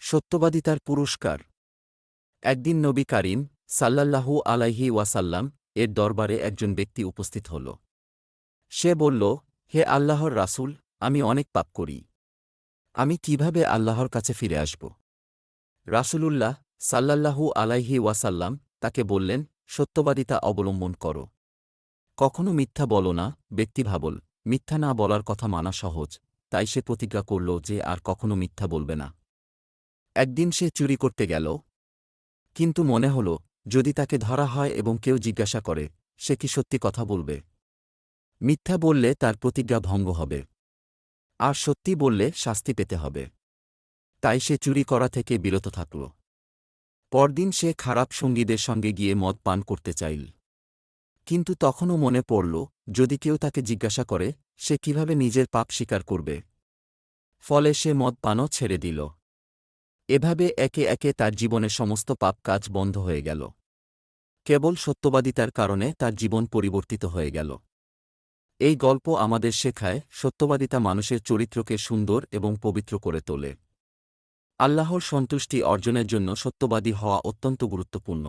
সত্যবাদিতার পুরস্কার। একদিন নবী কারীম সাল্লাল্লাহু আলাইহি ওয়াসাল্লাম এর দরবারে একজন ব্যক্তি উপস্থিত হল। সে বলল, হে আল্লাহর রাসূল, আমি অনেক পাপ করি। আমি কিভাবে আল্লাহর কাছে ফিরে আসব? রাসূলুল্লাহ সাল্লাল্লাহু আলাইহি ওয়াসাল্লাম তাকে বললেন, সত্যবাদিতা অবলম্বন কর। কখনো মিথ্যা বলো না। ব্যক্তি ভাবল, মিথ্যা না বলার কথা মানা সহজ, তাই সে প্রতিজ্ঞা করল যে আর কখনো মিথ্যা বলবে না। একদিন সে চুরি করতে গেল, কিন্তু মনে হল, যদি তাকে ধরা হয় এবং কেউ জিজ্ঞাসা করে, সে কি সত্যি কথা বলবে? মিথ্যা বললে তার প্রতিজ্ঞা ভঙ্গ হবে, আর সত্যি বললে শাস্তি পেতে হবে। তাই সে চুরি করা থেকে বিরত থাকল। পরদিন সে খারাপ সঙ্গীদের সঙ্গে গিয়ে মদ পান করতে চাইল, কিন্তু তখনও মনে পড়ল, যদি কেউ তাকে জিজ্ঞাসা করে, সে কিভাবে নিজের পাপ স্বীকার করবে? ফলে সে মদ পানও ছেড়ে দিল। এভাবে একে একে তার জীবনের সমস্ত পাপ কাজ বন্ধ হয়ে গেল। কেবল সত্যবাদিতার কারণে তার জীবন পরিবর্তিত হয়ে গেল। এই গল্প আমাদের শেখায়, সত্যবাদিতা মানুষের চরিত্রকে সুন্দর এবং পবিত্র করে তোলে। আল্লাহর সন্তুষ্টি অর্জনের জন্য সত্যবাদী হওয়া অত্যন্ত গুরুত্বপূর্ণ।